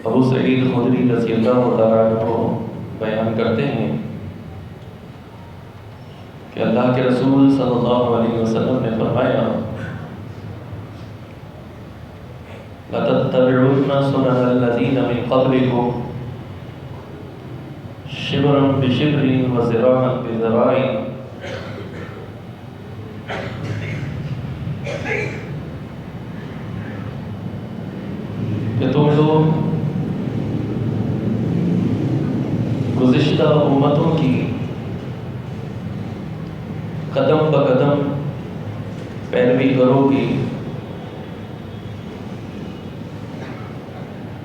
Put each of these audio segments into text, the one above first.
ابو سعید خدری رضی اللہ تعالیٰ عنہ بیان کرتے ہیں کہ اللہ کے رسول صلی اللہ علیہ وسلم نے فرمایا لَتَتَّبِعُنَّ سُنَنَ الَّذِينَ مِن قَبْلِكُمْ شِبْرًا بِشِبْرٍ وَذِرَاعًا بِذِرَاعٍ کہ تم لوگ گزشتہ امتوں کی قدم بقدم پیروی کرو گی،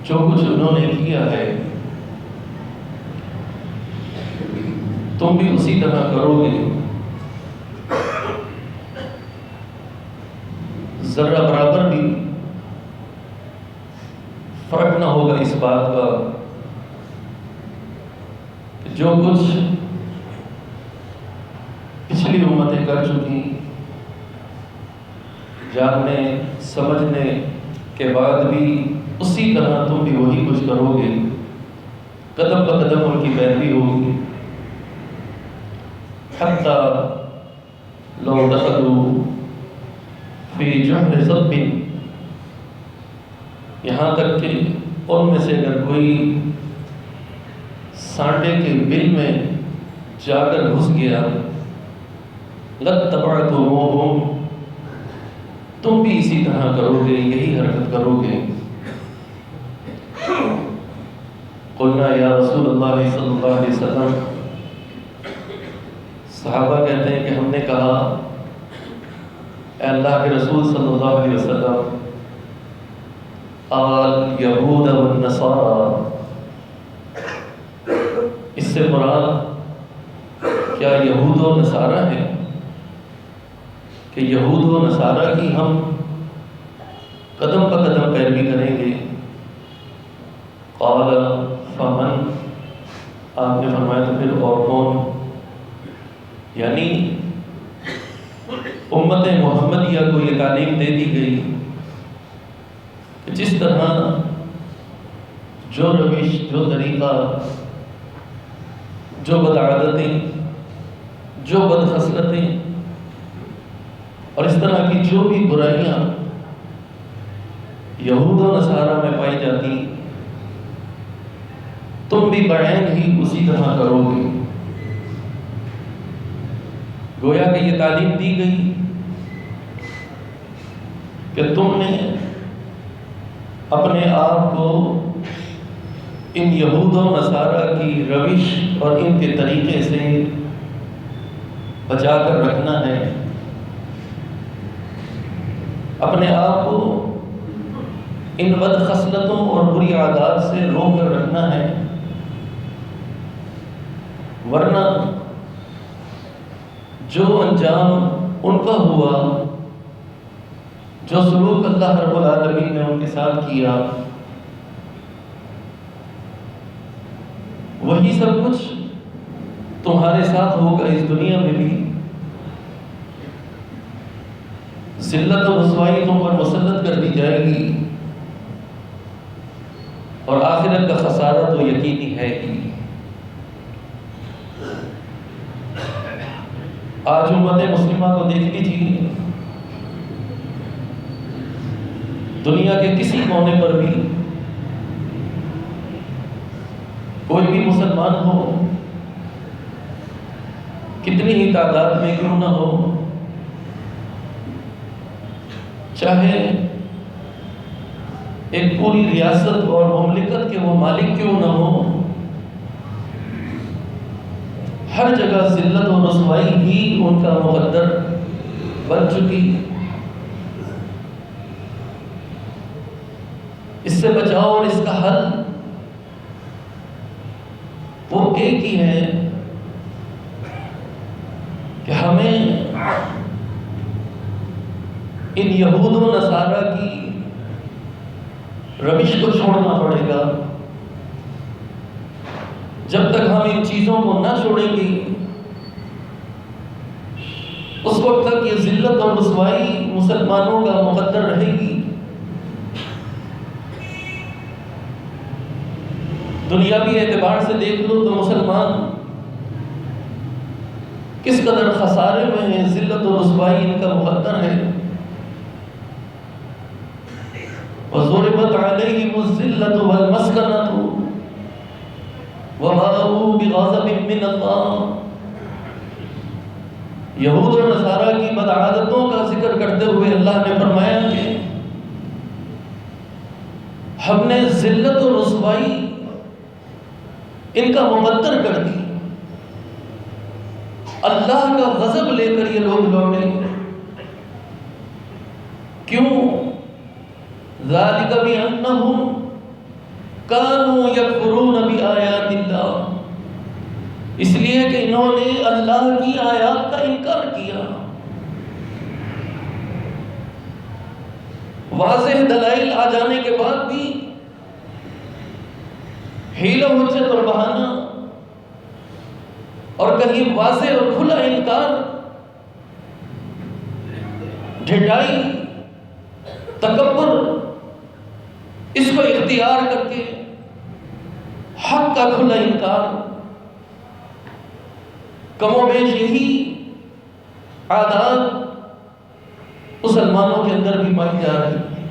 جو کچھ انہوں نے کیا ہے تم بھی اسی طرح کرو گے، ذرہ برابر بھی فرق نہ ہوگا اس بات کا کہ جو کچھ پچھلی امتیں کر چکی، جاننے سمجھنے کے بعد بھی اسی طرح تم بھی وہی کچھ کرو گے، قدم بقدم ان کی پیروی ہوگی۔ حتی لو دخلوا فی جحر ذب، یہاں تک کہ ان میں سے اگر کوئی سانڈے کے بل میں جا کر گھس گیا، لَاتَّبَعْتُمُوهُمْ، تم بھی اسی طرح کرو گے، یہی حرکت کرو گے۔ قلنا یا رسول اللہ صلی اللہ علیہ وسلم، صحابہ کہتے ہیں کہ ہم نے کہا اے اللہ کے رسول صلی اللہ علیہ وسلم، الیہود والنصارى، اس سے مراد کیا یہود و نصارہ ہے کہ یہود و نصارہ کی ہم قدم بہ قدم پیروی کریں گے؟ قال فمن، آپ نے فرمایا تو پھر اور کون؟ یعنی امت محمدیہ کو یہ تعلیم دے دی گئی کہ جس طرح جو روش، جو طریقہ، جو بدعادتیں، جو بدخصلتیں اور اس طرح کی جو بھی برائیاں یہود و نصارہ میں پائی جاتی، تم بھی بعین ہی اسی طرح کرو گے۔ گویا کہ یہ تعلیم دی گئی کہ تم نے اپنے آپ کو ان یہود و نصارہ کی روش اور ان کے طریقے سے بچا کر رکھنا ہے، اپنے آپ کو ان بد خصلتوں اور بری عادات سے روک کر رکھنا ہے، ورنہ جو انجام ان کا ہوا، جو سلوک اللہ رب العالمین نے ان کے ساتھ کیا، وہی سب کچھ تمہارے ساتھ ہوگا اس دنیا میں بھی۔ ذلت و رسوائی تم پر مسلط کر دی جائے گی، اور آخرت کا خسارہ تو یقینی ہے ہی۔ آج امت مسلمہ کو دیکھ لیجیے، دنیا کے کسی کونے پر بھی کوئی بھی مسلمان ہو، کتنی ہی تعداد میں کیوں نہ ہو، چاہے ایک پوری ریاست اور مملکت کے وہ مالک کیوں نہ ہو، ہر جگہ ذلت و رسوائی ہی ان کا مقدر بن چکی۔ اس سے بچاؤ اور اس کا حل وہ ایک ہی ہے کہ ہمیں ان یہود و نصارہ کی روش کو چھوڑنا پڑے گا۔ جب تک ہم ان چیزوں کو نہ چھوڑیں گے، اس وقت تک یہ ذلت اور رسوائی مسلمانوں کا مقدر رہے گی۔ دنیاوی اعتبار سے دیکھ لو تو مسلمان کس قدر خسارے میں ہیں، ذلت و رسوائی ان کا مقدر ہے۔ وَضُرِبَتْ عَلَيْهِمُ الذِّلَّةُ وَالْمَسْكَنَةُ وَبَاءُوا بِغَضَبٍ مِّنَ اللَّهِ۔ یہود اور نصارہ کی بدعادتوں کا ذکر کرتے ہوئے اللہ نے فرمایا کہ ہم نے ذلت و رسوائی ان کا مقدر کر دی، اللہ کا غضب لے کر یہ لوگ لوٹے۔ کیوں؟ ذَلِكَ بِأَنَّهُمْ كَانُوا يَكْفُرُونَ بِآيَاتِ اللَّهِ، اس لیے کہ انہوں نے اللہ کی آیات کا انکار کیا۔ واضح دلائل آ جانے کے بعد بھی حیلہ حجت اور بہانہ اور کہیں واضح اور کھلا انکار، ڈھٹائی، تکبر، اس کو اختیار کر کے حق کا کھلا انکار، کم و بیش یہی عادات مسلمانوں کے اندر بھی پائی جا رہی ہے۔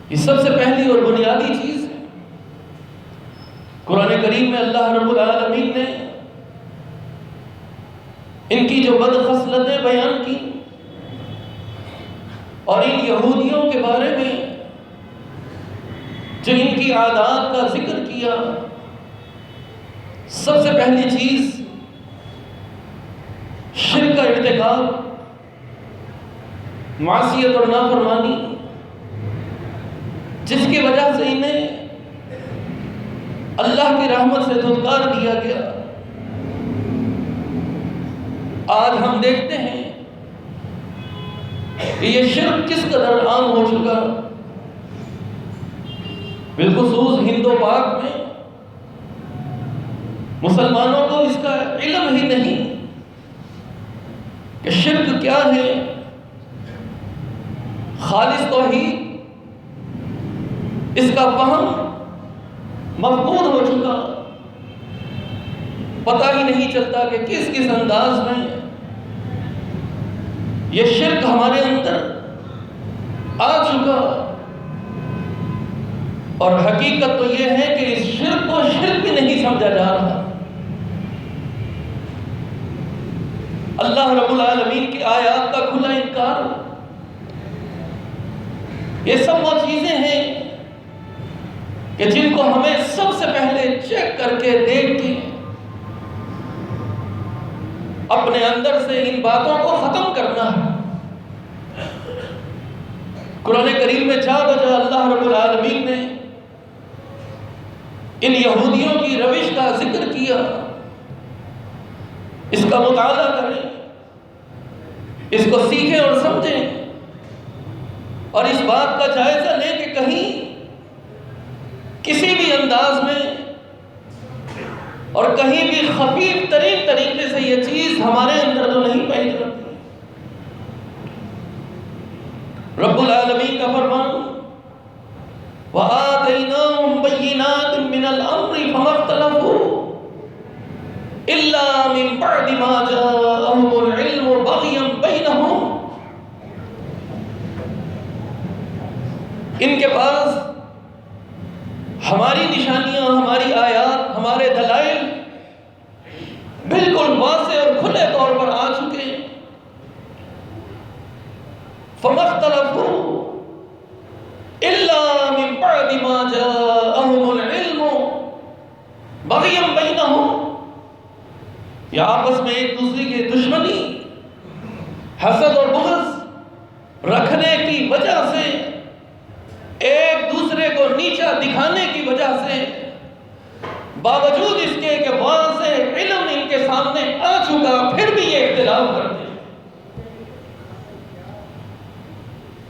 یہ سب سے پہلی اور بنیادی چیز ہے۔ قرآن کریم میں اللہ رب العالمین نے ان کی جو بد خصلتیں بیان کی اور ان یہودیوں کے بارے میں جو ان کی عادات کا ذکر کیا، سب سے پہلی چیز شرک کا ارتکاب، معصیت اور نافرمانی، جس کی وجہ سے انہیں اللہ کی رحمت سے دھتکار دیا گیا۔ آج ہم دیکھتے ہیں کہ یہ شرک کس قدر عام ہو چکا، بالخصوص ہند و پاک میں مسلمانوں کو اس کا علم ہی نہیں کہ شرک کیا ہے، خالص توحید اس کا فہم مفقود ہو چکا، پتہ ہی نہیں چلتا کہ کس کس انداز میں یہ شرک ہمارے اندر آ چکا۔ اور حقیقت تو یہ ہے کہ اس شرک کو شرک بھی نہیں سمجھا جا رہا۔ اللہ رب العالمین کی آیات کا کھلا انکار، یہ سب وہ چیزیں ہیں کہ جن کو ہمیں سب سے پہلے چیک کر کے دیکھ کے اپنے اندر سے ان باتوں کو ختم کرنا ہے۔ قرآن کریم میں جا بجا اللہ رب العالمین نے ان یہودیوں کی روش کا ذکر کیا۔ اس کا مطالعہ کریں، اس کو سیکھیں اور سمجھیں، اور اس بات کا جائزہ لیں کہ کہیں کسی بھی انداز میں اور کہیں بھی خفیف ترین طریقے سے یہ چیز ہمارے اندر تو نہیں پائی جاتی۔ رب العالمین کا فرمان وَآتَيْنَاهُمْ بَيِّنَاتٍ مِّنَ الْأَمْرِ فَمَا اخْتَلَفُوا إِلَّا مِن بَعْدِ مَا جَاءَهُمُ الْعِلْمُ بَغْيًا بَيْنَهُمْ۔ ان کے پاس ہماری نشانیاں، ہماری آیات، ہمارے دلائل بالکل واضح اور کھلے طور پر آ چکے ہیں۔ فَمَا اخْتَلَفُوا إِلَّا مِن بَعْدِ مَا جَاءَهُمُ الْعِلْمُ بَغْيًا بَيْنَهُمْ۔ یہ آپس میں ایک دوسرے کی دشمنی، حسد اور بغض رکھنے کی وجہ سے، ایک دوسرے کو نیچا دکھانے کی وجہ سے، باوجود اس کے کہ واضح علم ان کے سامنے آ چکا، پھر بھی یہ اختلاف کرتے ہیں۔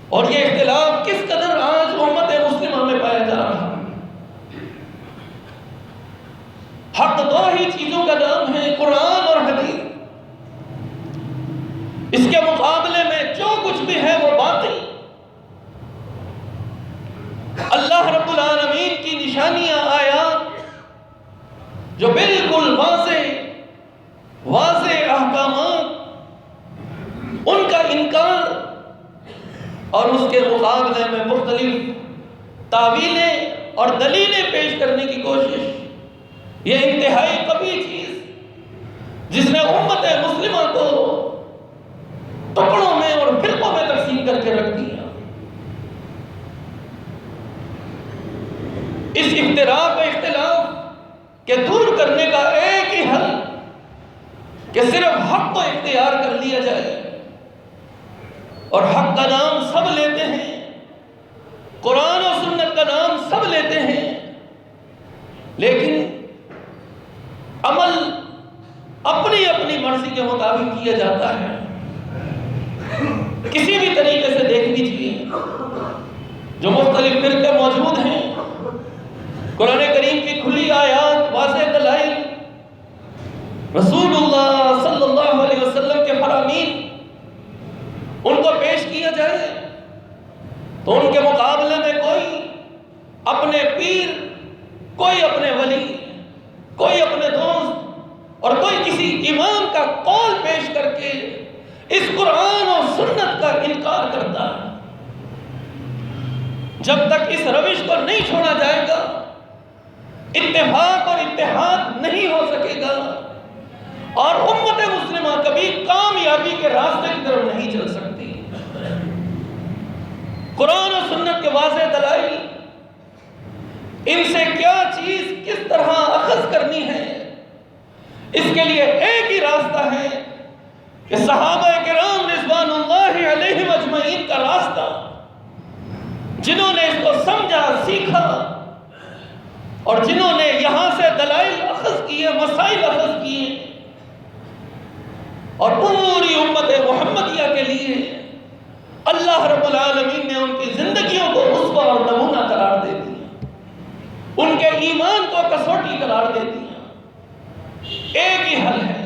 اور یہ اختلاف کس قدر آج امت مسلمہ میں پایا جا رہا ہے۔ حق دو ہی چیزوں کا نام ہے، قرآن اور حدیث۔ اس کے مقابلے میں جو کچھ بھی ہے وہ باطل۔ اللہ رب العالمین کی نشانیاں، آیات جو بالکل واضح احکامات، ان کا انکار اور اس کے مقابلے میں مختلف تعویلیں اور دلیلیں پیش کرنے کی کوشش، یہ انتہائی قبیح چیز جس نے امت مسلمہ کو ٹکڑوں میں اور فرقوں میں تقسیم کر کے رکھ دیا۔ اس اختلاف و اختلاف کے دور کرنے کا ایک ہی حل کہ صرف حق کو اختیار کر لیا جائے، اور حق کا نام سب لیتے ہیں، قرآن و سنت کا نام سب لیتے ہیں، لیکن عمل اپنی اپنی مرضی کے مطابق کیا جاتا ہے۔ کسی بھی طریقے سے دیکھ لیجیے، جو مختلف فرقے موجود ہیں، قرآن کریم کی کھلی آیات، واضح دلائل، رسول اللہ صلی اللہ علیہ وسلم کے فرامین، ان کو پیش کیا جائے تو ان کے مقابلے میں کوئی اپنے پیر، کوئی اپنے ولی، کوئی اپنے دوست اور کوئی کسی امام کا قول پیش کر کے اس قرآن اور سنت کا انکار کرتا ہے۔ جب تک اس روش کو نہیں چھوڑا جائے گا، اتفاق اور اتحاد نہیں ہو سکے گا، اور امت مسلمہ کبھی کامیابی کے راستے کی طرف نہیں چل سکتی۔ قرآن و سنت کے واضح دلائل، ان سے کیا چیز کس طرح اخذ کرنی ہے، اس کے لیے ایک ہی راستہ ہے کہ صحابہ کرام رضوان اللہ علیہم اجمعین کا راستہ، جنہوں نے اس کو سمجھا، سیکھا، اور جنہوں نے یہاں سے دلائل اخذ کیے، مسائل اخذ کیے، اور پوری امت محمدیہ کے لیے اللہ رب العالمین نے ان کی زندگیوں کو اسوہ اور نمونہ قرار دے دیا، ان کے ایمان کو کسوٹی قرار دے دیا۔ ایک ہی حل ہے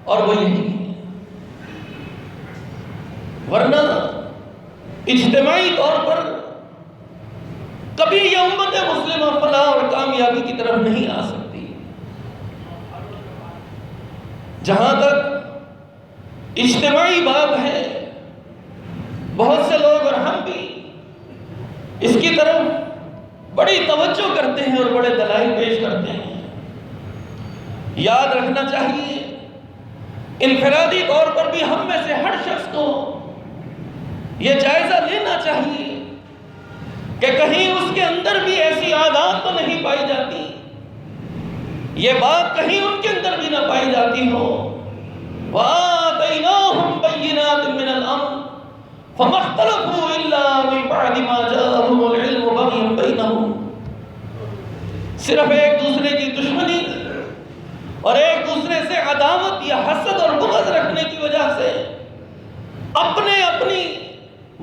اور وہ یہی ہے، ورنہ اجتماعی طور پر کبھی یہ امت مسلمہ فلاح اور کامیابی کی طرف نہیں آ سکتی۔ جہاں تک اجتماعی باب ہے، بہت سے لوگ اور ہم بھی اس کی طرف بڑی توجہ کرتے ہیں اور بڑے دلائل پیش کرتے ہیں۔ یاد رکھنا چاہیے، انفرادی طور پر بھی ہم میں سے ہر شخص کو یہ جائزہ لینا چاہیے کہ کہیں اس کے اندر بھی ایسی عادات تو نہیں پائی جاتی، یہ بات کہیں ان کے اندر بھی نہ پائی جاتی ہو۔ وَآتَيْنَاهُمْ بَيِّنَاتٍ مِّنَ الْأَمْرِ فَمَا اخْتَلَفُوا إِلَّا مِن بَعْدِ مَا جَاءَهُمُ الْعِلْمُ بَغْيًا بَيْنَهُمْ، صرف ایک دوسرے کی دشمنی اور ایک دوسرے سے عداوت یا حسد اور بغض رکھنے کی وجہ سے اپنے اپنی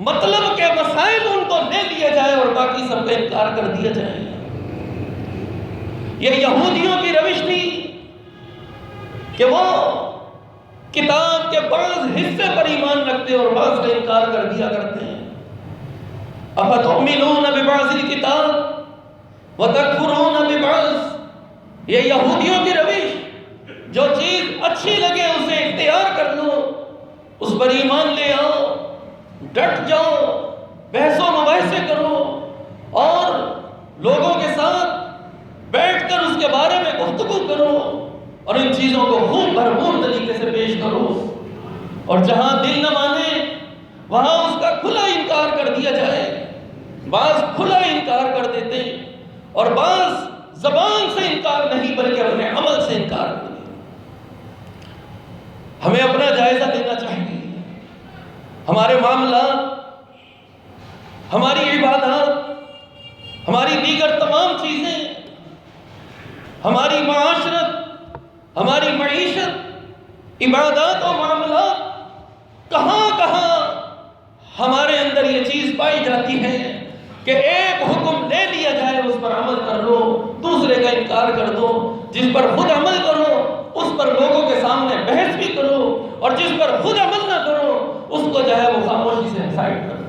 مطلب کے مسائل ان کو لے لیا جائے اور باقی سب کا انکار کر دیا جائے۔ یہ یہودیوں کی روش تھی کہ وہ کتاب کے بعض حصے پر ایمان رکھتے اور بعض کا انکار کر دیا کرتے ہیں۔ اَفَتُؤْمِنُونَ بِبَعْضِ الْكِتَابِ وَتَكْفُرُونَ بِبَعْضٍ، یہ یہودیوں کی روش، جو چیز اچھی لگے اسے اختیار کر لو، اس پر ایمان لے آؤ، ڈٹ جاؤ، بحث و مباحثے کرو، اور لوگوں کے ساتھ بیٹھ کر اس کے بارے میں گفتگو کرو، اور ان چیزوں کو خوب بھرپور طریقے سے پیش کرو، اور جہاں دل نہ مانے وہاں اس کا کھلا انکار کر دیا جائے۔ بعض کھلا انکار کر دیتے اور بعض زبان سے انکار نہیں بلکہ اپنے عمل سے انکار کر دیتے۔ ہمیں اپنا جائزہ لینا چاہیے، ہمارے معاملات، ہماری عبادات، ہماری دیگر تمام چیزیں، ہماری معاشرت، ہماری معیشت، عبادات و معاملات، کہاں کہاں ہمارے اندر یہ چیز پائی جاتی ہے کہ ایک حکم لے لیا جائے، اس پر عمل کر لو، دوسرے کا انکار کر دو، جس پر خود عمل کرو اس پر لوگوں کے سامنے بحث بھی کرو، اور جس پر خود عمل نہ کرو اس کو جو ہے وہ خاموشی سے سائڈ کر دو۔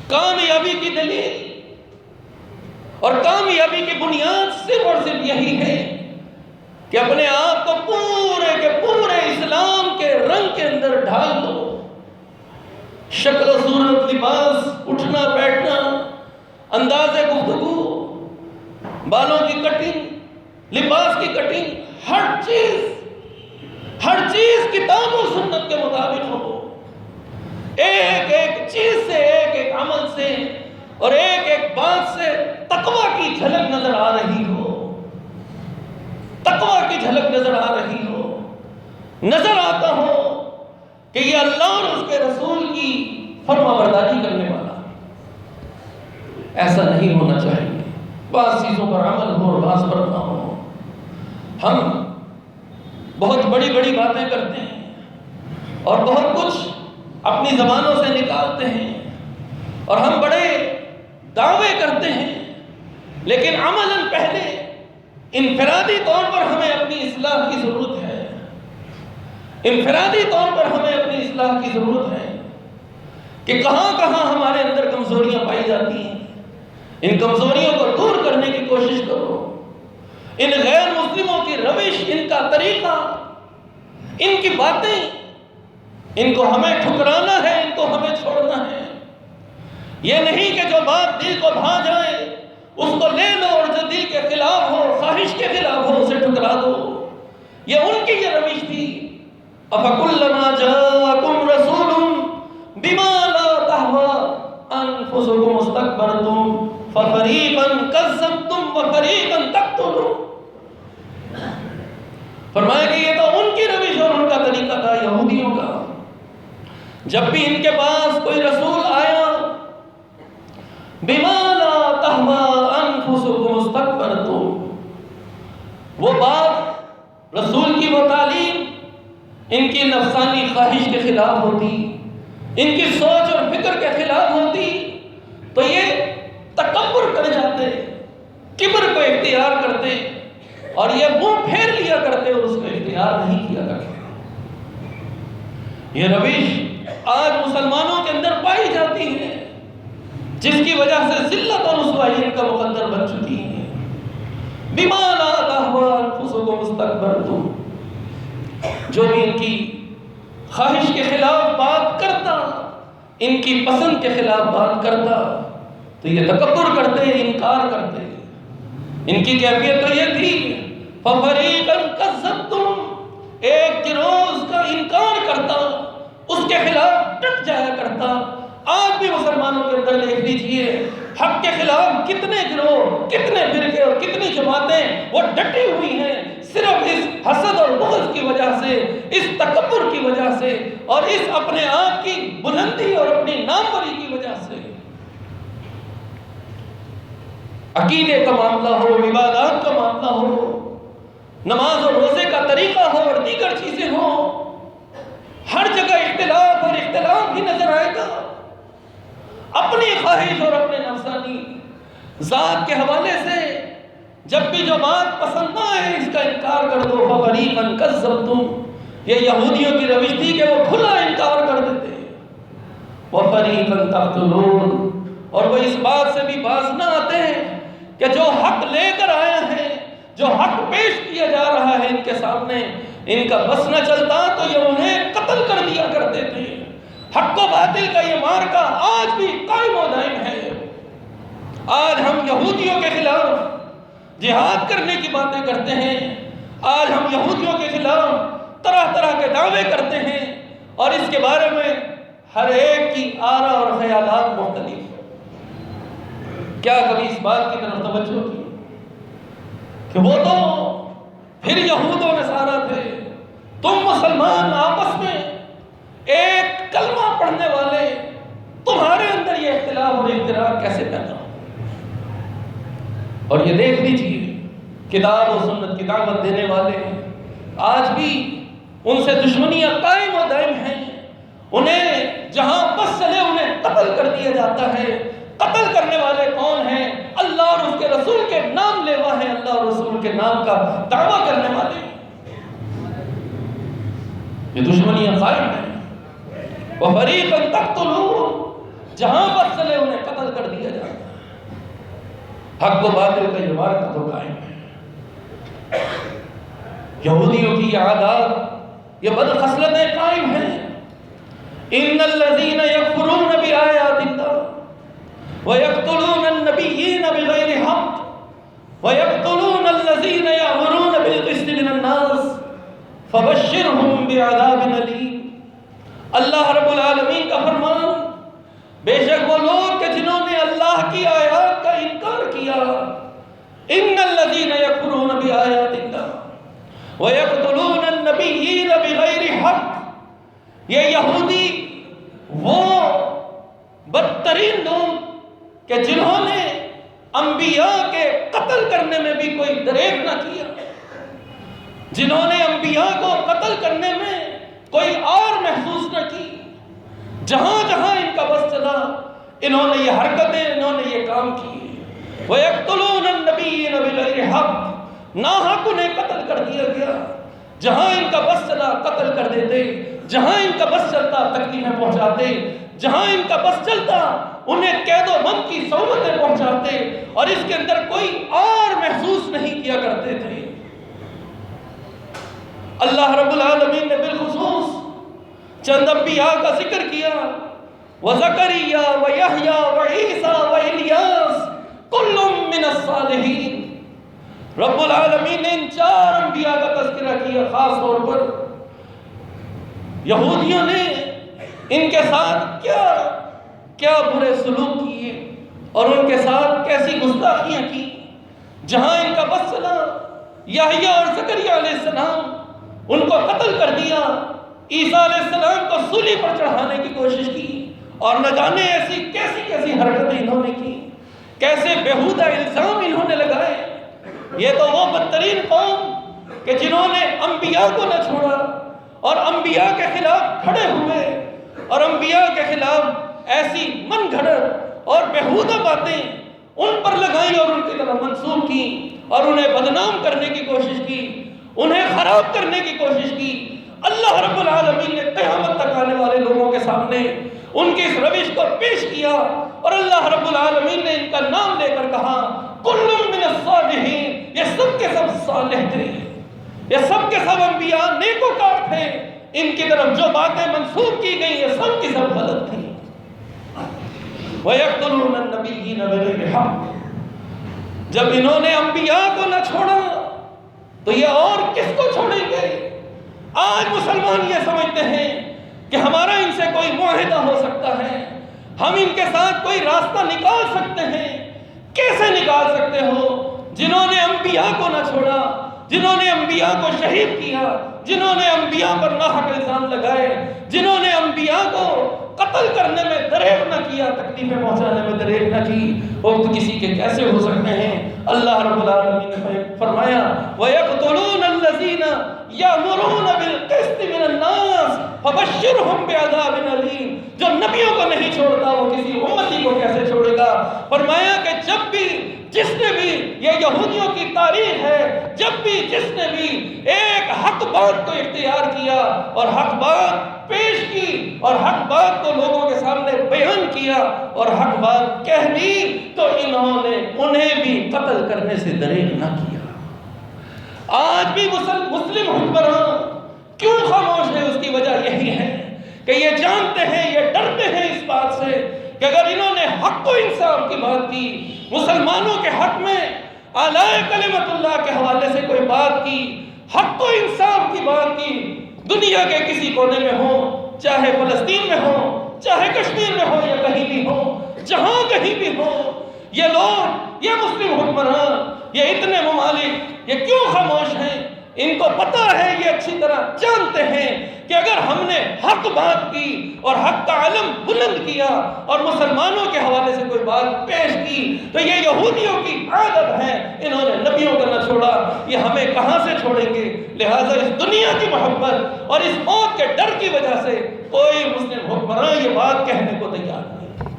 کامیابی کی دلیل اور کامیابی کی بنیاد صرف اور صرف یہی ہے کہ اپنے آپ کو پورے کے پورے اسلام کے رنگ کے اندر ڈھال دو. شکل و صورت، لباس، اٹھنا بیٹھنا، انداز گفتگو، بالوں کی کٹنگ، لباس کی کٹنگ، ہر چیز کتاب و سنت کے مطابق ہو. ایک ایک چیز سے، ایک ایک عمل سے اور ایک ایک بات سے تقویٰ کی جھلک نظر آ رہی ہو. تقویٰ کی جھلک نظر آ رہی ہو، نظر آتا ہو کہ یہ اللہ اور اس کے رسول کی فرما برداری کرنے والا. ایسا نہیں ہونا چاہیے. بعض چیزوں پر عمل ہو اور بعض پر نہ ہو. ہم بہت بڑی بڑی باتیں کرتے ہیں اور بہت کچھ اپنی زبانوں سے نکالتے ہیں اور ہم بڑے دعوے کرتے ہیں، لیکن عملاً پہلے انفرادی طور پر ہمیں اپنی اصلاح کی ضرورت ہے. انفرادی طور پر ہمیں اپنی اصلاح کی ضرورت ہے کہ کہاں کہاں ہمارے اندر کمزوریاں پائی جاتی ہیں. ان کمزوریوں کو دور کرنے کی کوشش کرو. ان غیر مسلموں کی روش، ان کا طریقہ، ان کی باتیں، ان کو ہمیں ٹھکرانا ہے، ان کو ہمیں چھوڑنا ہے. یہ نہیں کہ جو بات دل کو بھا جائے اس کو لے لو اور جو دل کے خلاف ہو، خواہش کے خلاف ہو، اسے ٹھکرا دو. یہ ان کی یہ روش تھی. أَفَكُلَّمَا جَاءَكُمْ رَسُولٌ بِمَا لَا تَهْوَىٰ أَنفُسُكُمُ اسْتَكْبَرْتُمْ فَفَرِيقًا كَذَّبْتُمْ وَفَرِيقًا تَقْتُلُونَ. فرمایا کہ یہ تو ان کی روش اور ان کا طریقہ تھا، یہودیوں کا. جب بھی ان کے پاس کوئی رسول آیا، بِمَا لَا تَهْوَىٰ أَنفُسُكُمُ اسْتَكْبَرْتُمْ، وہ بات، رسول کی وہ تعلیم ان کی نفسانی خواہش کے خلاف ہوتی، ان کی سوچ اور فکر کے خلاف ہوتی، تو یہ تکبر کر جاتے، کبر کو اختیار کرتے اور یہ منہ پھیر لیا کرتے اور اس کو اختیار نہیں کیا کرتے. یہ روش آج مسلمانوں کے اندر پائی جاتی ہے، جس کی وجہ سے ذلت اور رسوائی ان کا مقدر بن چکی ہے. بِمَا لَا تَهْوَىٰ أَنفُسُكُمُ اسْتَكْبَرْتُمْ، جو بھی ان کی خواہش کے خلاف بات کرتا، ان کی پسند کے خلاف بات کرتا، تو یہ تکبر کرتے، انکار کرتے. ان کی کیفیت تو یہ تھی فَفَرِيقًا كَذَّبْتُمْ، ایک گروہ کا انکار کرتا، اس کے خلاف ڈٹ جایا کرتا. آج بھی مسلمانوں کے اندر دیکھ لیجئے، حق کے خلاف کتنے گروہ، کتنے فرقے اور کتنی جماعتیں وہ ڈٹی ہوئی ہیں، صرف اس حسد اور بغض کی وجہ سے، اس تکبر کی وجہ سے اور اس اپنے آپ کی بلندی اور اپنی ناموری کی وجہ سے. عقیدے کا معاملہ ہو، عبادات کا معاملہ ہو، نماز اور روزے کا طریقہ ہو اور دیگر چیزیں ہوں، ہر جگہ اختلاف اور اختلاف ہی نظر آئے گا. اپنی خواہش اور اپنے نفسانی ذات کے حوالے سے جب بھی جو بات پسند نہ آئے اس کا انکار کر دو. فَفَرِيقًا كَذَّبْتُمْ، یہ یہودیوں کی روش تھی کہ وہ کھلا انکار کر دیتے. وَفَرِيقًا تَقْتُلُونَ، اور وہ اس بات سے بھی باز نہ آتے ہیں کہ جو حق لے کر آیا ہے، جو حق پیش کیا جا رہا ہے ان کے سامنے، ان کا بس نہ چلتا تو یہ انہیں قتل کر دیا کرتے تھے. حق و باطل کا یہ مارکا آج بھی قائم و دائم ہے. آج ہم یہودیوں کے خلاف جہاد کرنے کی باتیں کرتے ہیں، آج ہم یہودیوں کے خلاف طرح طرح کے دعوے کرتے ہیں اور اس کے بارے میں ہر ایک کی آرا اور خیالات مختلف. کیا کبھی اس بات کی طرف توجہ کی کہ وہ تو پھر یہود و نصارہ تھے، تم مسلمان آپس میں ایک کلمہ پڑھنے والے، تمہارے اندر یہ اختلاف اور اختلاف کیسے پیدا ہو؟ اور یہ دیکھ لیجیے کتاب و سنت کی دعوت دینے والے آج بھی ان سے دشمنیاں قائم و دائم ہیں. انہیں جہاں بس چلے انہیں قتل کر دیا جاتا ہے. قتل کرنے والے کون ہیں؟ اللہ اور اس کے رسول کے نام لیوا ہیں، اللہ اور رسول کے نام کا دعویٰ کرنے والے. یہ دشمنیاں قائم ہیں. وَفَرِيقًا تَقْتُلُونَ، جہاں بس چلے انہیں قتل کر دیا جاتا ہے. حق و باطل کا یہ معرکہ تو قائم ہے۔ یہودیوں کی یہ عادات، یہ بد خصلتیں قائم ہیں۔ ان الذین یکفرون بآیات اللہ ویقتلون النبیین بغیر حق ویقتلون الذین یأمرون بالقسط من الناس فبشرہم بعذاب الیم۔ اللہ رب العالمین کا فرمان، بے شک وہ لوگ کہ جنہوں نے اللہ کی آیات کا انکار کیا، ان الذین یکفرون بآیات اللہ ویقتلون النبیین بغیر حق، یہ یہودی وہ بدترین لوگ کہ جنہوں نے انبیاء کے قتل کرنے میں بھی کوئی دریغ نہ کیا، جنہوں نے انبیاء کو قتل کرنے میں کوئی آر محسوس نہ کی، جہاں جہاں ان کا بس چلا انہوں نے یہ حرکتیں، انہوں نے یہ کام کیے۔ وَيَقْتُلُونَ النَّبِيِّينَ بِغَيْرِ حَقٍّ، ناحق انہیں قتل کر دیا گیا، جہاں ان کا بس چلا قتل کر دیتے، جہاں ان کا بس چلتا تکلیفیں پہنچاتے، جہاں ان کا بس چلتا انہیں قید و بند کی سہولتیں پہنچاتے، اور اس کے اندر کوئی اور محسوس نہیں کیا کرتے تھے۔ اللہ رب العالمین نے بالخصوص چند انبیاء کا ذکر کیا، وَزَكَرِيَّا وَيَحْيَا وَعِيسَى وَإِلْيَاسَ كُلٌّ مِّنَ الصَّالِحِينَ۔ رب العالمین نے ان 4 انبیاء کا تذکرہ کیا۔ خاص طور پر یہودیوں نے ان کے ساتھ کیا برے سلوک کیے اور ان کے ساتھ کیسی گستاخیاں کی، جہاں ان کا بس چلا یحییٰ اور زکریا علیہ السلام ان کو قتل کر دیا، عیسیٰ علیہ السلام کو سولی پر چڑھانے کی کوشش کی، اور نہ جانے ایسی کیسی حرکتیں انہوں نے کی، کیسے بیہودہ الزام انہوں نے لگائے۔ یہ تو وہ بدترین قوم کہ جنہوں نے انبیاء کو نہ چھوڑا اور انبیاء کے خلاف کھڑے ہوئے اور انبیاء کے خلاف ایسی من گھڑت اور بیہودہ باتیں ان پر لگائیں اور ان کی طرف منسوب کی اور انہیں بدنام کرنے کی کوشش کی، انہیں خراب کرنے کی کوشش کی۔ اللہ رب العالمین نے قیامت تک آنے والے لوگوں کے سامنے ان کی اس روش کو پیش کیا، اور اللہ رب العالمین نے ان کا نام لے کر کہا کل من الصالحین، یہ سب کے سب صالح تھے، یہ سب کے سب انبیاء نیکوکار تھے، ان کی طرف جو باتیں منسوب کی گئی یہ سب کی سب غلط تھیں۔ وَيَقْتُلُونَ النَّبِيِّينَ بِغَيْرِ حَقٍّ، جب انہوں نے انبیاء کو نہ چھوڑا تو یہ اور کس کو چھوڑیں گے؟ آج مسلمان یہ سمجھتے ہیں کہ ہمارا ان سے کوئی معاہدہ ہو سکتا ہے، ہم ان کے ساتھ کوئی راستہ نکال سکتے ہیں۔ کیسے نکال سکتے ہو؟ جنہوں نے انبیاء کو نہ چھوڑا، جنہوں نے انبیاء کو شہید کیا، جنہوں نے انبیاء پر ناحق الزام لگائے، جنہوں نے انبیاء کو قتل کرنے میں دریغ نہ کیا، تکلیفیں پہنچانے میں دریغ نہ کی، وہ تو کسی کے کیسے ہو سکتے ہیں؟ اللہ رب العالمین نے فرمایا وَيَقْتُلُونَ الَّذِينَ يَأْمُرُونَ بِالْقِسْطِ مِنَ النَّاسِ فَبَشِّرْهُمْ بِعَذَابٍ أَلِيمٍ۔ جو نبیوں کو نہیں چھوڑتا وہ کسی امتی کو کیسے چھوڑے گا؟ فرمایا کہ جب بھی جس نے بھی، یہ یہودیوں کی تاریخ ہے، جب بھی جس نے بھی ایک حق بات کو اختیار کیا اور حق بات پیش کی اور حق بات کو لوگوں کے سامنے بیان کیا اور حق بات کہہ دی، تو انہوں نے انہیں بھی قتل کرنے سے دریغ نہ کیا۔ آج بھی مسلم حکمران کیوں خاموش ہے؟ اس کی وجہ یہی ہے کہ یہ جانتے ہیں، یہ ڈرتے ہیں اس بات سے کہ اگر انہوں نے حق و انصاف کی بات کی، مسلمانوں کے حق میں اعلیٰ کلمت اللہ کے حوالے سے کوئی بات کی، حق و انصاف کی بات کی، دنیا کے کسی کونے میں ہو، چاہے فلسطین میں ہو، چاہے کشمیر میں ہو یا کہیں بھی ہو، جہاں کہیں بھی ہو، یہ لوگ، یہ مسلم حکمران، یہ اتنے ممالک، یہ کیوں خاموش ہیں؟ ان کو پتا ہے، یہ اچھی طرح جانتے ہیں کہ اگر ہم نے حق بات کی اور حق کا علم بلند کیا اور مسلمانوں کے حوالے سے کوئی بات پیش کی تو یہ یہودیوں کی عادت ہے، انہوں نے نبیوں کو نہ چھوڑا، یہ ہمیں کہاں سے چھوڑیں گے؟ لہٰذا اس دنیا کی محبت اور اس موت کے ڈر کی وجہ سے کوئی مسلم حکمران یہ بات کہنے کو تیار نہیں،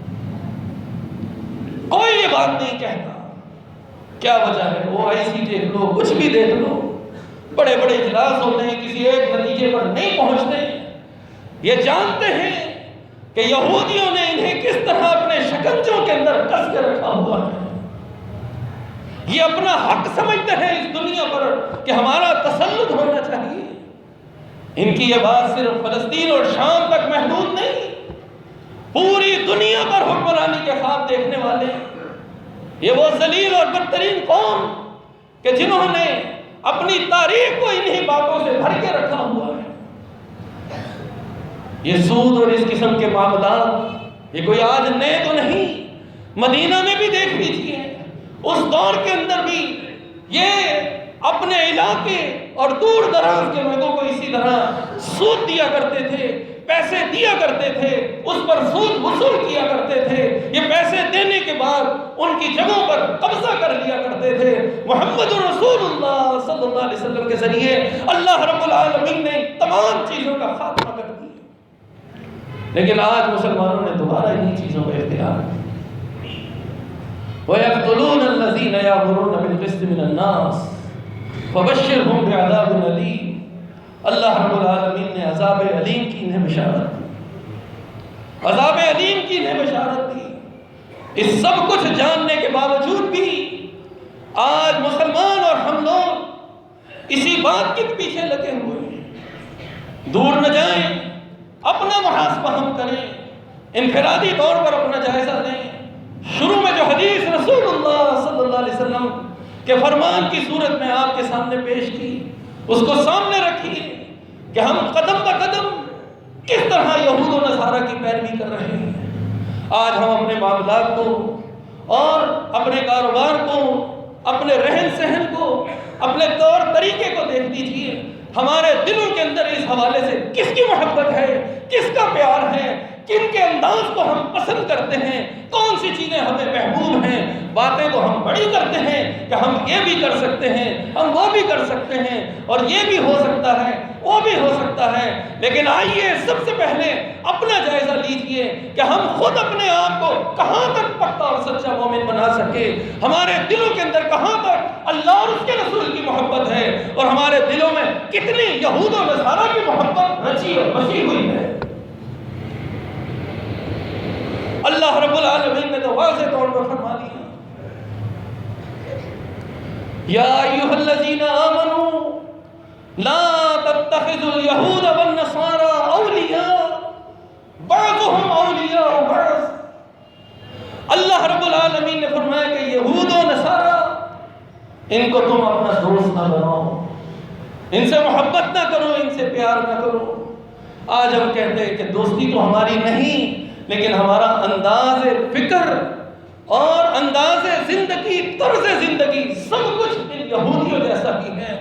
کوئی یہ بات نہیں کہتا۔ کیا وجہ ہے؟ وہ ایسی دیکھ لو، کچھ بھی دیکھ لو، بڑے بڑے اجلاس ہوتے ہیں، کسی ایک نتیجے پر نہیں پہنچتے۔ یہ جانتے ہیں کہ یہودیوں نے انہیں کس طرح اپنے شکنجوں کے اندر کس کے رکھا ہوا ہے، یہ اپنا حق سمجھتے ہیں اس دنیا پر کہ ہمارا تسلط ہونا چاہیے۔ ان کی یہ بات صرف فلسطین اور شام تک محدود نہیں، پوری دنیا پر حکمرانی کے خواب دیکھنے والے ہیں۔ یہ وہ ذلیل اور بدترین قوم کہ جنہوں نے اپنی تاریخ کو انہی باتوں سے بھر کے رکھا ہوا ہے۔ یہ سود اور اس قسم کے معاملات یہ کوئی آج نئے تو نہیں، مدینہ میں بھی دیکھ لیجیے، اس دور کے اندر بھی یہ اپنے علاقے اور دور دراز کے لوگوں کو اسی طرح سود دیا کرتے تھے، پیسے دیا کرتے تھے، اس پر سود وصول کیا کرتے تھے۔ یہ پیسے دینے کے بعد ان کی جگہوں پر قبضہ کر لیا کرتے تھے۔ محمد رسول اللہ صلی اللہ علیہ وسلم کے ذریعے اللہ رب العالمین نے تمام چیزوں کا خاتمہ کر دیا، لیکن آج مسلمانوں نے دوبارہ انہی چیزوں کو اختیار کیا۔ وَيَقْتُلُونَ الَّذِينَ يَأْمُرُونَ بِالْقِسْطِ مِنَ النَّاسِ فَبَشِّرْهُمْ بِعَذَابٍ أَلِيمٍ۔ اللہ رب العالمین نے عذاب علیم کی انہیں بشارت دی، عذاب علیم کی انہیں بشارت دی۔ اس سب کچھ جاننے کے باوجود بھی آج مسلمان اور ہم لوگ اسی بات کے پیچھے لگے ہوئے ہیں۔ دور نہ جائیں، اپنا محاسبہ ہم کریں، انفرادی طور پر اپنا جائزہ لیں۔ شروع میں جو حدیث رسول اللہ صلی اللہ علیہ وسلم کے فرمان کی صورت میں آپ کے سامنے پیش کی، اس کو سامنے رکھیے کہ ہم قدم بہ قدم کس طرح یہود و نصارہ کی پیروی کر رہے ہیں۔ آج ہم اپنے معاملات کو اور اپنے کاروبار کو، اپنے رہن سہن کو، اپنے طور طریقے کو دیکھ لیجیے، ہمارے دلوں کے اندر اس حوالے سے کس کی محبت ہے، کس کا پیار ہے، کن کے انداز کو ہم پسند کرتے ہیں، کون سی چیزیں ہمیں محبوب ہیں۔ باتیں تو ہم بڑی کرتے ہیں کہ ہم یہ بھی کر سکتے ہیں، ہم وہ بھی کر سکتے ہیں، اور یہ بھی ہو سکتا ہے، وہ بھی ہو سکتا ہے، لیکن آئیے سب سے پہلے اپنا جائزہ لیجئے کہ ہم خود اپنے آپ کو کہاں تک پکا اور سچا مومن بنا سکے، ہمارے دلوں کے اندر کہاں تک اللہ اور اس کے رسول کی محبت ہے، اور ہمارے دلوں میں کتنی یہود و نصارہ کی محبت رچی اور بسی ہوئی ہے۔ اللہ رب العالمین نے تو واضح طور پر فرما دیا، یا ایھا الذین آمنوا لا تتخذوا اليہود والنصارى اولیاء بعضهم اولیاء بعض۔ اللہ رب العالمین نے فرمایا کہ یہود و نصارہ ان کو تم اپنا دوست نہ بناؤ، ان سے محبت نہ کرو، ان سے پیار نہ کرو۔ آج ہم کہتے ہیں کہ دوستی تو ہماری نہیں، لیکن ہمارا انداز فکر اور انداز زندگی، طرز زندگی سب کچھ ان یہودیوں جیسا ہی ہے۔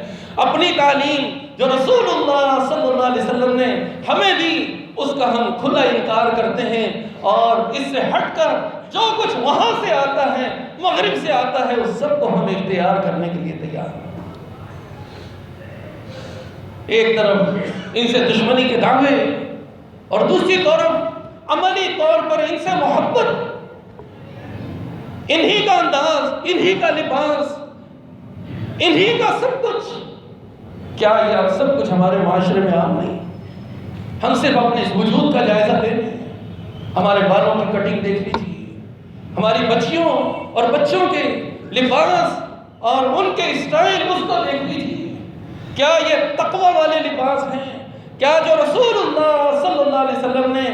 اپنی تعلیم جو رسول اللہ صلی اللہ علیہ وسلم نے ہمیں دی، اس کا ہم کھلا انکار کرتے ہیں، اور اس سے ہٹ کر جو کچھ وہاں سے آتا ہے، مغرب سے آتا ہے، اس سب کو ہم اختیار کرنے کے لیے تیار ہیں۔ ایک طرف ان سے دشمنی کے دعوے، اور دوسری طرف عملی طور پر ان سے محبت، انہی کا انداز، انہی کا لباس، انہی کا سب کچھ۔ کیا یہ اب سب کچھ ہمارے معاشرے میں عام نہیں؟ ہم صرف اپنے اس وجود کا جائزہ لیں، ہمارے بالوں کی کٹنگ دیکھ لیجیے، ہماری بچیوں اور بچوں کے لباس اور ان کے اسٹائل، اس کو دیکھ لیجیے۔ کیا یہ تقوی والے لباس ہیں؟ کیا جو رسول اللہ صلی اللہ علیہ وسلم نے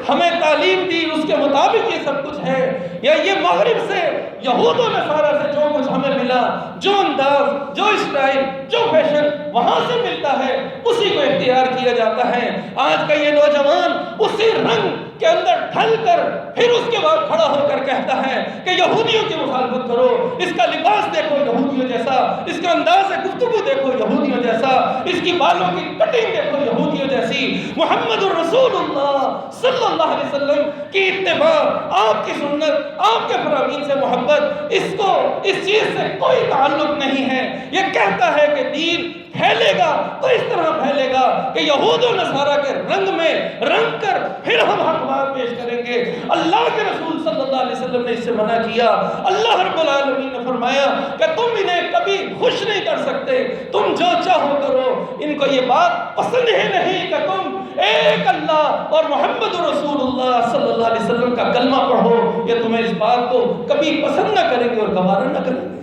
ہمیں تعلیم دی اس کے مطابق یہ سب کچھ ہے، یا یہ مغرب سے، یہود و نصارہ سے جو کچھ ہمیں ملا، جو انداز، جو اسٹائل، جو فیشن وہاں سے ملتا ہے، اسی کو اختیار کیا جاتا ہے؟ آج کا یہ نوجوان اسی رنگ کے اندر ڈھل کر پھر اس کے بعد کھڑا ہو کر کہتا ہے کہ یہودیوں کی مخالفت کرو، اس کا لباس دیکھو یہودیوں جیسا، اس کا انداز گفتگو دیکھو یہودیوں جیسا، اس کی بالوں کی کٹنگ دیکھو یہودیوں جیسی۔ محمد الرسول اللہ صلی اللہ علیہ وسلم کی اتباع، آپ کی سنت، آپ کے فرامین سے محبت، اس کو اس چیز سے کوئی تعلق نہیں ہے۔ یہ کہتا ہے کہ دین پھیلے گا تو اس طرح پھیلے گا کہ یہود و نصارہ کے رنگ میں رنگ کر پھر ہم حق بات پیش کریں گے۔ اللہ کے رسول صلی اللہ علیہ وسلم نے اس سے منع کیا۔ اللہ رب العالمین نے فرمایا کہ تم انہیں کبھی خوش نہیں کر سکتے، تم جو چاہو کرو۔ ان کو یہ بات پسند ہی نہیں کہ تم ایک اللہ اور محمد رسول اللہ صلی اللہ علیہ وسلم کا کلمہ پڑھو، یہ تمہیں اس بات کو کبھی پسند نہ کریں گے اور گوارا نہ کریں گے۔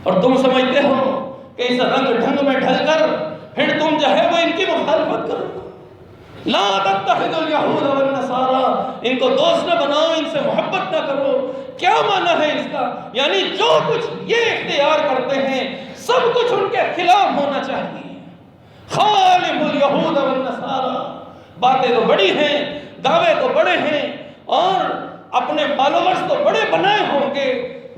اور تم سمجھتے ہو کہ اس رنگ ڈھنگ میں ڈھل کر پھر تم جو ہے وہ ان کی مخالفت کرو. لا تتخذوا اليهود والنصارى، ان کو دوست نہ بناؤ، ان سے محبت نہ کرو. کیا معنی ہے اس کا؟ یعنی جو کچھ یہ اختیار کرتے ہیں سب کچھ ان کے خلاف ہونا چاہیے. خالف اليهود والنصارى، باتیں تو بڑی ہیں، دعوے تو بڑے ہیں، اور اپنے فالوورز تو بڑے بنائے ہوں گے،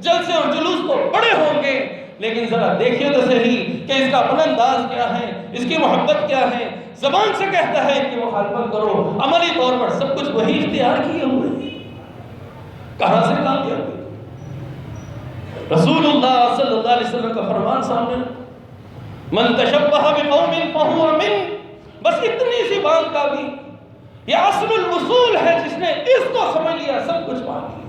جلسے اور جلوس تو بڑے ہوں گے، لیکن ذرا دیکھیے تو صحیح کہ اس کا اپنا انداز کیا ہے، اس کی محبت کیا ہے. زبان سے کہتا ہے ان کی مخالفت کرو، عملی طور پر سب کچھ وہی اختیار کیے ہوئے ہیں. کہاں سے کامیاب ہوئی؟ رسول اللہ صلی اللہ علیہ وسلم کا فرمان سامنے، من تشبہ بقوم فہو من. بس اتنی سی بات کا بھی یہ اصل الوصول ہے. جس نے اس کو سمجھ لیا سب کچھ پا لیا.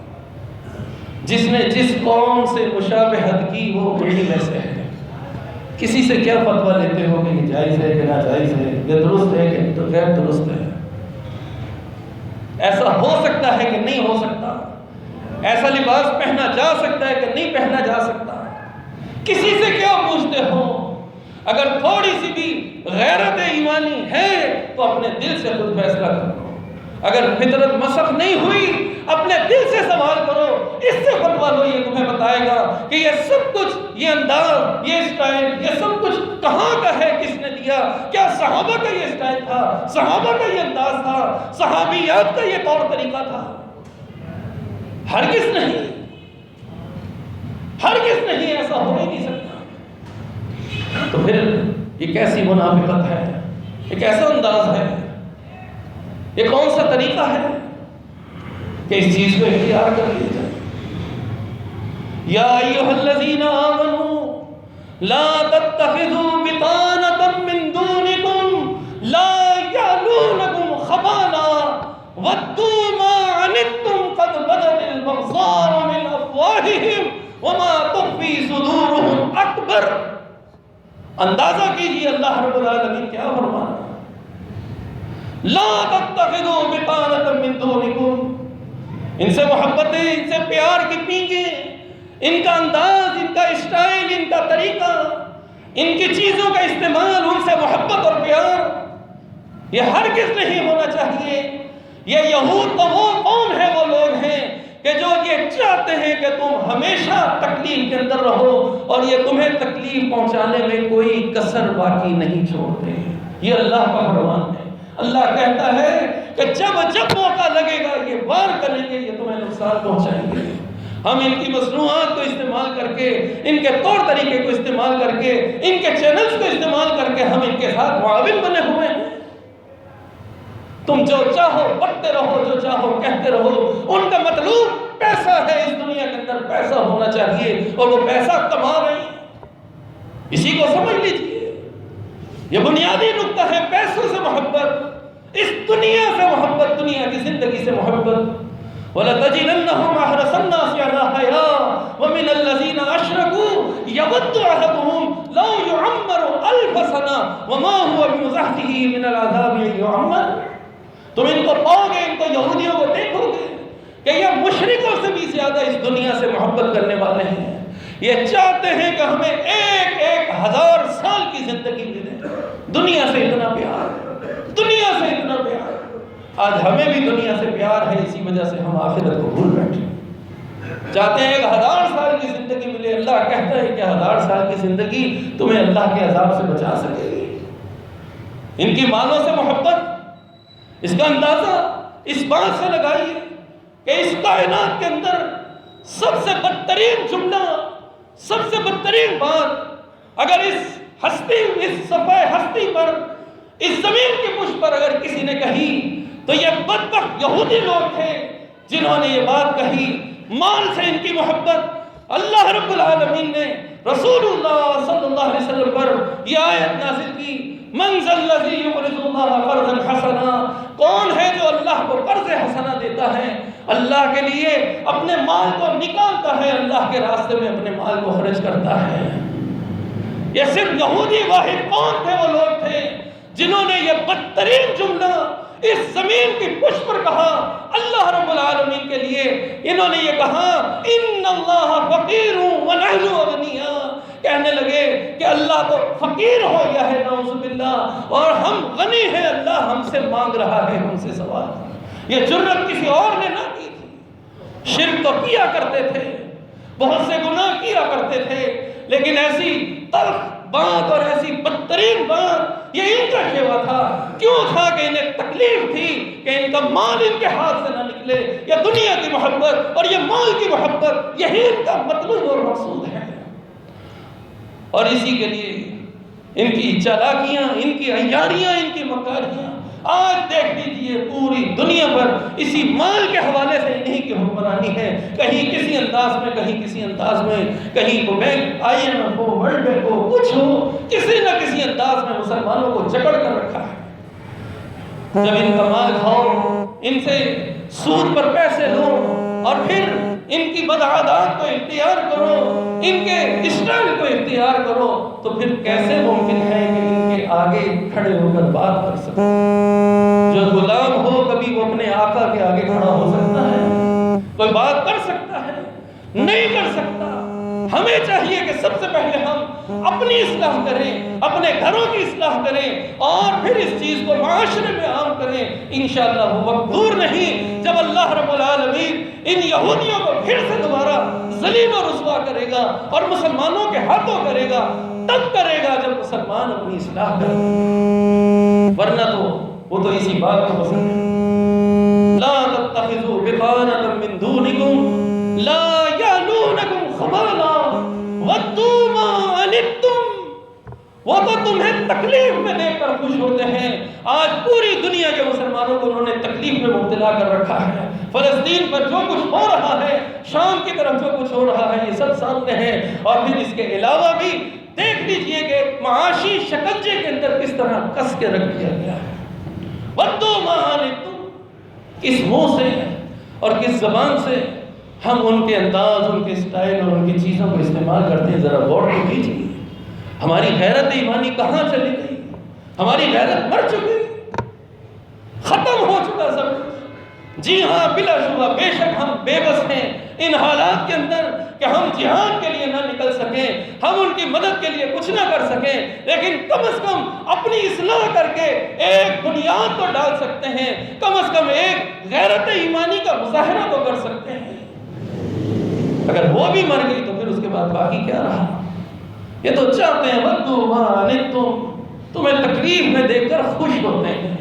جس نے جس قوم سے مشابہت کی وہ وہی میں سے ہے. کسی سے کیا فتویٰ لیتے ہو کہ یہ جائز ہے کہ ناجائز ہے، یہ درست ہے کہ غیر درست ہے؟ ایسا ہو سکتا ہے کہ نہیں ہو سکتا؟ ایسا لباس پہنا جا سکتا ہے کہ نہیں پہنا جا سکتا؟ کسی سے کیا پوچھتے ہو؟ اگر تھوڑی سی بھی غیرت ایمانی ہے تو اپنے دل سے خود فیصلہ کرو. اگر فطرت مسخ نہیں ہوئی اپنے دل سے سوال کرو، اس سے فتویٰ لو. یہ تمہیں بتائے گا کہ یہ سب کچھ، یہ انداز، یہ اسٹائل، یہ سب کچھ کہاں کا ہے، کس نے دیا؟ کیا صحابہ کا یہ اسٹائل تھا؟ صحابہ کا یہ انداز تھا؟ صحابیات کا یہ طور طریقہ تھا؟ ہرگز نہیں، ہرگز نہیں. ایسا ہو ہی نہیں سکتا. تو پھر یہ کیسی منافقت ہے؟ یہ کیسا انداز ہے؟ یہ کون سا طریقہ ہے کہ اس چیز کو اختیار کر لیا جائے؟ یا ایھا الذین آمنوا لا تتخذوا بطانة من دونکم لا یعلونکم خبالا ودوا ما عنتم قد بدت البغضاء من افواہہم وما تخفی صدورہم اکبر. اندازہ کیجیے اللہ رب العالمین کیا فرما رہا ہے. لا تتخذوا بطانة من دونکم، ان سے محبتیں، ان سے پیار کتنی کی، ان کا انداز، ان کا اسٹائل، ان کا طریقہ، ان کی چیزوں کا استعمال، ان سے محبت اور پیار، یہ ہرگز نہیں ہونا چاہیے. یہ یہود تو وہ قوم ہے، وہ لوگ ہیں کہ جو یہ چاہتے ہیں کہ تم ہمیشہ تکلیف کے اندر رہو، اور یہ تمہیں تکلیف پہنچانے میں کوئی کسر باقی نہیں چھوڑتے. یہ اللہ کا فرمان ہے. اللہ کہتا ہے کہ جب موقع لگے گا یہ وار کریں گے، یہ تمہیں نقصان پہنچائیں گے. ہم ان کی مصنوعات کو استعمال کر کے، ان کے طور طریقے کو استعمال کر کے، ان کے چینلز کو استعمال کر کے ہم ان کے ساتھ معاون بنے ہوئے ہیں. تم جو چاہو بکتے رہو، جو چاہو کہتے رہو. ان کا مطلوب پیسہ ہے. اس دنیا کے اندر پیسہ ہونا چاہیے، اور وہ پیسہ کما رہے ہیں. اسی کو سمجھ لیجیے. یہ بنیادی نقطہ ہے. پیسوں سے محبت، اس دنیا سے محبت، دنیا کی زندگی سے محبت. وَلَتَجِدَنَّهُمْ أَحْرَصَ النَّاسِ عَلَىٰ حَيَاةٍ وَمِنَ الَّذِينَ أَشْرَكُوا يَوَدُّ أَحَدُهُمْ لَوْ يُعَمَّرُ أَلْفَ سَنَةٍ وَمَا هُوَ بِمُزَحْزِحِهِ مِنَ الْعَذَابِ أَن يُعَمَّرَ. تم ان کو پاؤ گے، ان کو یہودیوں کو دیکھو گے کہ یہ مشرکوں سے بھی زیادہ اس دنیا سے محبت کرنے والے ہیں. یہ چاہتے ہیں کہ ہمیں ایک ایک 1000 سال کی زندگی ملے. دنیا سے اتنا پیار، دنیا سے اتنا پیار. آج ہمیں بھی دنیا سے پیار ہے، اسی وجہ سے ہم آخرت کو بھول بیٹھے. چاہتے ہیں کہ 1000 سال کی زندگی ملے. اللہ کہتا ہے کہ 1000 سال کی زندگی تمہیں اللہ کے عذاب سے بچا سکے گی. ان کی مالوں سے محبت، اس کا اندازہ اس بات سے لگائیے کہ اس کائنات کے اندر سب سے بدترین جملہ، سب سے بدترین بات اگر اس ہستی، اس صفحہ ہستی پر، اس زمین کی پشت پر اگر کسی نے کہی تو یہ بدبخت یہودی لوگ تھے جنہوں نے یہ بات کہی. مال سے ان کی محبت. اللہ رب العالمین نے رسول اللہ صلی اللہ علیہ وسلم پر یہ آیت نازل کی، من ذا الذی یقرض اللہ قرضا حسنا. کون ہے جو اللہ کو قرض حسنا دیتا ہے، اللہ کے لیے اپنے مال کو نکالتا ہے، اللہ کے راستے میں اپنے مال کو خرچ کرتا ہے. یہ صرف یہودی واحد کون تھے؟ وہ لوگ تھے جنہوں نے یہ بدترین جملہ اس زمین کی پشت پر کہا اللہ رب العالمین کے لیے. انہوں نے یہ کہا ان اللہ فقیر ونحن اغنیاء، اللہ تو فقیر ہو گیا ہے نعوذ باللہ، اور ہم غنی ہیں، اللہ ہم سے مانگ رہا ہے، ہم سے سوال۔ یہ جرت کسی اور نے نہ کی تھی۔ شرک تو کیا کرتے تھے، بہت سے گناہ کیا کرتے تھے، لیکن ایسی تلخ بات اور ایسی بدترین بات یہ ان کا شیوا تھا۔ کیوں تھا؟ کہ انہیں تکلیف تھی کہ ان کا مال ان کے ہاتھ سے نہ نکلے، یا دنیا کی محبت اور یہ مال کی محبت، یہی ان کا مطلوب اور مقصود ہے۔ اور اسی کے لیے ان کی چالاکیاں، ان کی عیاریاں، ان کی مکاریاں آج دیکھ لیجئے پوری دنیا پر اسی مال کے حوالے سے انہی کی حکمرانی ہے۔ کہیں کسی انداز میں، کہیں کسی انداز میں، کہیں کو بینک IMF ہو، ورلڈ بینک ہو، کچھ ہو، کسی نہ کسی انداز میں مسلمانوں کو جکڑ کر رکھا ہے۔ جب ان کا مال کھاؤ، ان سے سود پر پیسے لو، اور پھر ان کی بدعادات کو اختیار کرو، ان کے اسٹائل کو اختیار کرو، تو پھر کیسے ممکن ہے کہ ان کے آگے کھڑے ہو کر بات کر سکو؟ جو غلام ہو کبھی وہ اپنے آقا کے آگے کھڑا ہو سکتا ہے؟ کوئی بات کر سکتا ہے؟ نہیں کر سکتا۔ ہمیں چاہیے کہ سب سے پہلے ہم اپنی اصلاح کریں، اپنے گھروں کی اصلاح کریں، اور پھر اس چیز کو معاشرے میں عام کریں۔ انشاءاللہ وہ وقت دور نہیں جب اللہ رب العالمین ان یہودیوں کو پھر سے دوبارہ ذلیل و رسوا کرے گا اور مسلمانوں کے ہاتھوں کرے گا۔ تب کرے گا جب مسلمان اپنی اصلاح کرے گا، ورنہ تو وہ تو اسی بات کو پسند ہے۔ لا تتخذوا بطانة من دونكم لا يعلونكم خبالا ودوا ما عنتم۔ وہ تو تمہیں تکلیف میں دیکھ کر خوش ہوتے ہیں۔ آج پوری دنیا کے مسلمانوں کو انہوں نے تکلیف میں مبتلا کر رکھا ہے۔ فلسطین پر جو کچھ ہو رہا ہے، شام کی طرف جو کچھ ہو رہا ہے، یہ سب سامنے ہے۔ اور پھر اس کے علاوہ بھی دیکھ لیجئے کہ معاشی شکنجے کے اندر کس طرح کس کے رکھ دیا گیا ہے۔ وَدُّوا مَا عَنِتُّمْ، کس منہ سے اور کس زبان سے ہم ان کے انداز، ان کے اسٹائل اور ان کی چیزوں کو استعمال کرتے ہیں، ذرا غور تو کیجیے۔ ہماری غیرت ایمانی کہاں چلی گئی؟ ہماری غیرت مر چکی، ختم ہو چکا سب کچھ۔ جی ہاں، بلا شبہ بے شک ہم بے بس ہیں ان حالات کے اندر کہ ہم جہاد کے لیے نہ نکل سکیں، ہم ان کی مدد کے لیے کچھ نہ کر سکیں، لیکن کم از کم اپنی اصلاح کر کے ایک بنیاد تو ڈال سکتے ہیں، کم از کم ایک غیرت ایمانی کا مظاہرہ تو کر سکتے ہیں۔ اگر وہ بھی مر گئی تو پھر اس کے بعد باقی کیا رہا؟ یہ تو چاہتے ہیں وَدُّوا مَا عَنِتُّمْ، تمہیں تکلیف میں دیکھ کر خوش ہوتے ہیں۔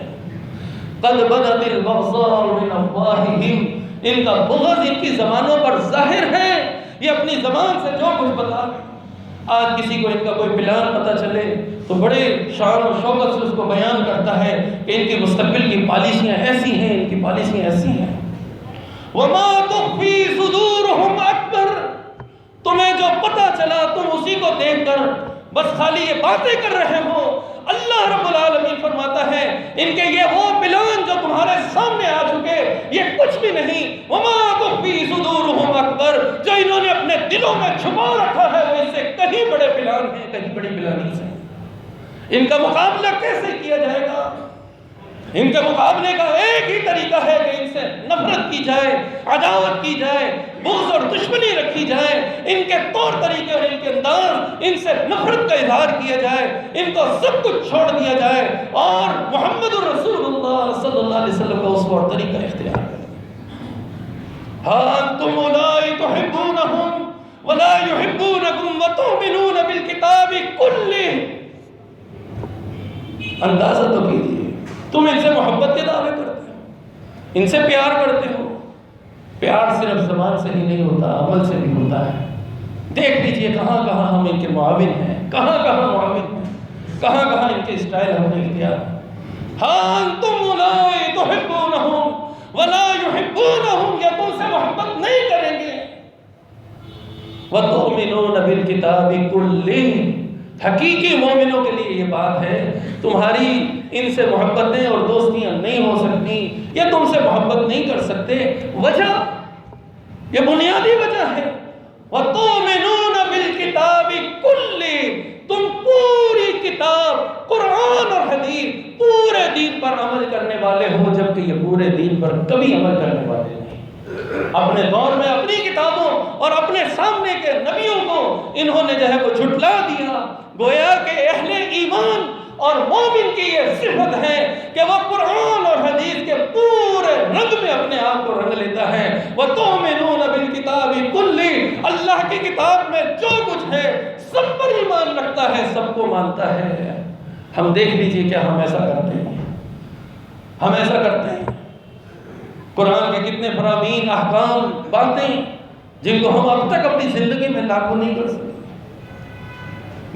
قَدْ بَدَتِ الْبَغْضَاءُ مِنْ أَفْوَاهِهِمْ، ان کا بغض ان کی زبانوں پر ظاہر ہے، یہ اپنی زبان سے جو کچھ بتا رہے ہیں۔ آج کسی کو ان کا کوئی پلان پتہ چلے تو بڑے شان و شوکت سے اس کو بیان کرتا ہے کہ ان کی مستقبل کی پالیسیاں ایسی ہیں، ان کی پالیسیاں ایسی ہیں۔ وَمَا تُخْفِي صُدُورُهُمْ أَكْبَرُ، تمہیں جو پتہ چلا تم اسی کو دیکھ کر بس خالی یہ باتیں کر رہے ہو۔ اللہ رب العالمین فرماتا ہے ان کے یہ وہ پلان جو تمہارے سامنے آ چکے یہ کچھ بھی نہیں۔ وَمَا تُخْفِي صُدُورُهُمْ أَكْبَرُ، جو انہوں نے اپنے دلوں میں چھپا رکھا ہے وہ اس سے کہیں بڑے پلان ہیں، کہیں بڑی پلاننگز ہیں۔ ان کا مقابلہ کیسے کیا جائے گا؟ ان کے مقابلے کا ایک ہی طریقہ ہے کہ ان سے نفرت کی جائے، عداوت کی جائے، بغض اور دشمنی رکھی جائے، ان کے طور طریقے اور ان کے انداز، ان سے نفرت کا اظہار کیا جائے، ان کو سب کچھ چھوڑ دیا جائے اور محمد الرسول اللہ صلی اللہ علیہ وسلم کا اسوہ اور طریقہ اختیار کریں۔ ہاں انتم اولئک تحبونہم ولا یحبونکم وتؤمنون بالکتاب کلہ، اندازہ تو کیجیے، تم ان سے محبت کے دعوے کرتے ہو، ان سے پیار کرتے ہو۔ پیار صرف زبان سے ہی نہیں ہوتا، عمل سے بھی ہوتا ہے۔ دیکھ لیجئے کہاں کہاں ہم ان کے معاون ہیں، کہاں کہاں معاون ہیں، کہاں کہاں ان کے اسٹائل ہم نے اختیار۔ ہاں انتم اولئک تحبونہم ولا یحبونہم، یہ تم سے محبت نہیں کریں گے۔ وتؤمنون بالکتاب کلہ، حقیقی مومنوں کے لیے یہ بات ہے تمہاری ان سے محبتیں اور دوستیاں نہیں ہو سکتی، یہ تم سے محبت نہیں کر سکتے۔ وجہ، یہ بنیادی وجہ ہے، وَتُؤْمِنُونَ بِالْكِتَابِ كُلِّهِ، تم پوری کتاب قرآن اور حدیث پورے دین پر عمل کرنے والے ہو، جبکہ یہ پورے دین پر کبھی عمل کرنے والے نہیں۔ اپنے دور میں اپنی کتابوں اور اپنے سامنے کے نبیوں کو انہوں نے جو ہے وہ جھٹلا دیا، گویا کہ اہل ایمان اور مومن کی یہ صفت ہے کہ وہ قرآن اور حدیث کے پورے رنگ میں اپنے آپ کو رنگ لیتا ہے. وَتُؤْمِنُونَ بِالْكِتَابِ كُلِّهِ، اللہ کی کتاب میں جو کچھ ہے سب پر ایمان رکھتا ہے، سب کو مانتا ہے. ہم دیکھ لیجئے کیا ہم ایسا کرتے ہیں؟ ہم ایسا کرتے ہیں؟ قرآن کے کتنے فرامین، احکام، باتیں جن کو ہم اب تک اپنی زندگی میں لاگو نہیں کر سکتے،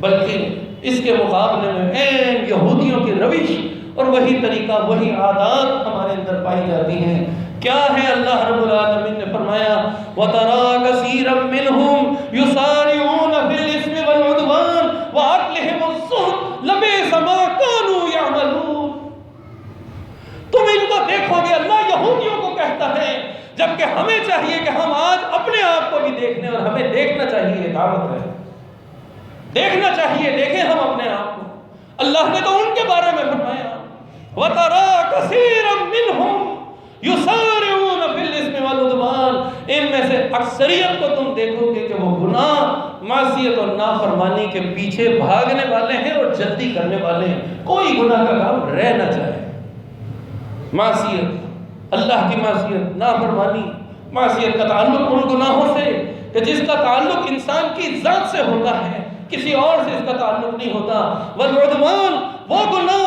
بلکہ اس کے مقابلے میں عین یہودیوں کی روش اور وہی طریقہ، وہی عادات ہمارے اندر پائی جاتی ہیں. کیا ہے؟ اللہ رب العالمین نے فرمایا وَتَرَى كَثِيرًا مِّنْهُمْ يُسَارِعُونَ فِي الْإِثْمِ وَالْعُدْوَانِ وَأَكْلِهِمُ السُّحْتَ لَبِئْسَ مَا كَانُوا يَعْمَلُونَ. تم ان کو دیکھو گے، اللہ یہودیوں کو کہتا ہے، جبکہ ہمیں چاہیے کہ ہم آج اپنے آپ کو بھی دیکھنے، اور ہمیں دیکھنا چاہیے، یہ دعوت ہے، دیکھنا چاہیے، دیکھیں ہم اپنے آپ کو. اللہ نے تو ان کے بارے میں فرمایا وَتَرَى كَثِيرًا مِّنْهُمْ يُسَارِعُونَ فِي الْإِثْمِ وَالْعُدْوَانِ. ان میں سے اکثریت کو تم دیکھو گے کہ وہ گناہ، معصیت اور نافرمانی کے پیچھے بھاگنے والے ہیں اور جلدی کرنے والے ہیں. کوئی گناہ کا کام رہ نہ جائے. معصیت، اللہ کی معصیت، نافرمانی، معصیت کا تعلق ان گناہوں سے کہ جس کا تعلق انسان کی ذات سے ہوتا ہے، کسی اور سے اس کا تعلق نہیں ہوتا. والعدوان، وہ گناہ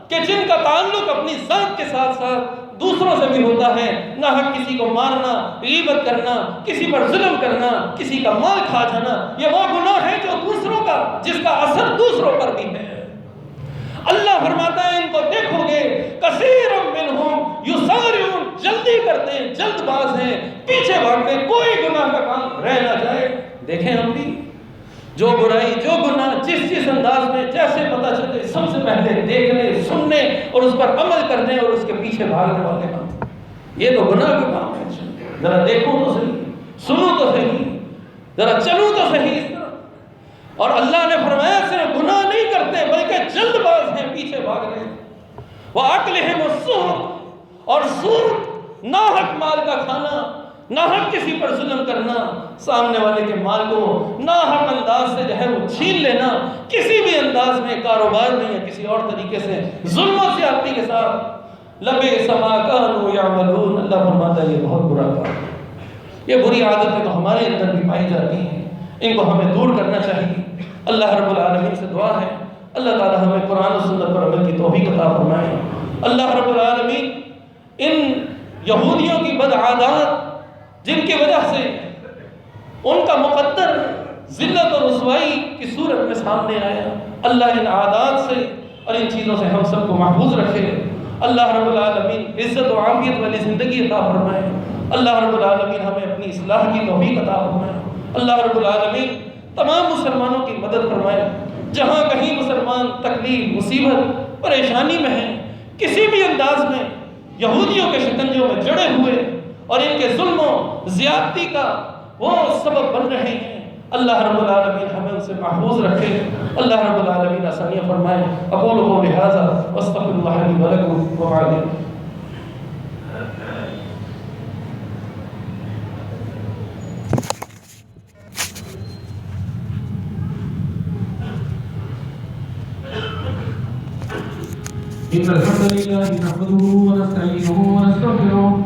کہ جن کا تعلق اپنی ذات کے ساتھ ساتھ دوسروں سے بھی ہوتا ہے. ناحق کسی کو مارنا، غیبت کرنا، کسی پر ظلم کرنا، کسی کا مال کھا جانا، یہ وہ گناہ ہے جو دوسروں کا، جس کا اثر دوسروں پر بھی ہے. اللہ فرماتا ہے ان کو دیکھو گے کثیر منہم یسارعون، جلدی کرتے ہیں، جلد باز ہیں، پیچھے بھاگتے ہیں، کوئی گناہ کا کام رہ نہ جائے. دیکھیں ہم بھی جو برائی، جو گناہ جس انداز میں جیسے پتہ چلے سب سے پہلے دیکھنے، سننے اور اس پر عمل کرنے اور اس کے پیچھے بھاگنے والے کام، یہ تو گناہ کا کام ہے. ذرا دیکھو تو صحیح، سنو تو صحیح، ذرا چلو تو صحیح اس طرح. اور اللہ نے فرمایا صرف گناہ نہیں کرتے بلکہ جلد باز ہیں، پیچھے بھاگ رہے ہیں. وَأَكْلِهِمُ السُّحْتَ، اور سود، ناحق مال کا کھانا، ناحق کسی پر ظلم کرنا، سامنے والے کے مال کو ناحق انداز سے جو ہے وہ چھین لینا، کسی بھی انداز میں، کاروبار میں یا کسی اور طریقے سے ظلم و زیادتی کے ساتھ. لَبِئْسَ مَا كَانُوا يَعْمَلُونَ. اللہ فرماتا ہے یہ بہت برا کام ہے. یہ بری عادتیں تو ہمارے اندر بھی پائی جاتی ہیں، ان کو ہمیں دور کرنا چاہیے. اللہ رب العالمین سے دعا ہے اللہ تعالی ہمیں قرآن و سنت پر عمل کی توفیق عطا فرمائے. اللہ رب العالمین ان یہودیوں کی بد عادات جن کی وجہ سے ان کا مقدر ذلت اور رسوائی کی صورت میں سامنے آیا، اللہ ان عادات سے اور ان چیزوں سے ہم سب کو محفوظ رکھے. اللہ رب العالمین عزت و عافیت والی زندگی عطا فرمائے. اللہ رب العالمین ہمیں اپنی اصلاح کی توفیق عطا فرمائے. اللہ رب العالمین تمام مسلمانوں کی مدد فرمائے. جہاں کہیں مسلمان تکلیف، مصیبت، پریشانی میں ہیں، کسی بھی انداز میں یہودیوں کے شکنجوں میں جڑے ہوئے اور ان کے ظلم و زیادتی کا وہ سبب بن رہے ہیں، اللہ رب العالمین ہمیں ان سے محفوظ رکھے. اللہ رب العالمین آسانیاں فرمائے. اقول قولی ھذا واستغفر اللہ لی ولکم وعلیکم. إن الحمد لله نحمده ونستعينه ونستغفره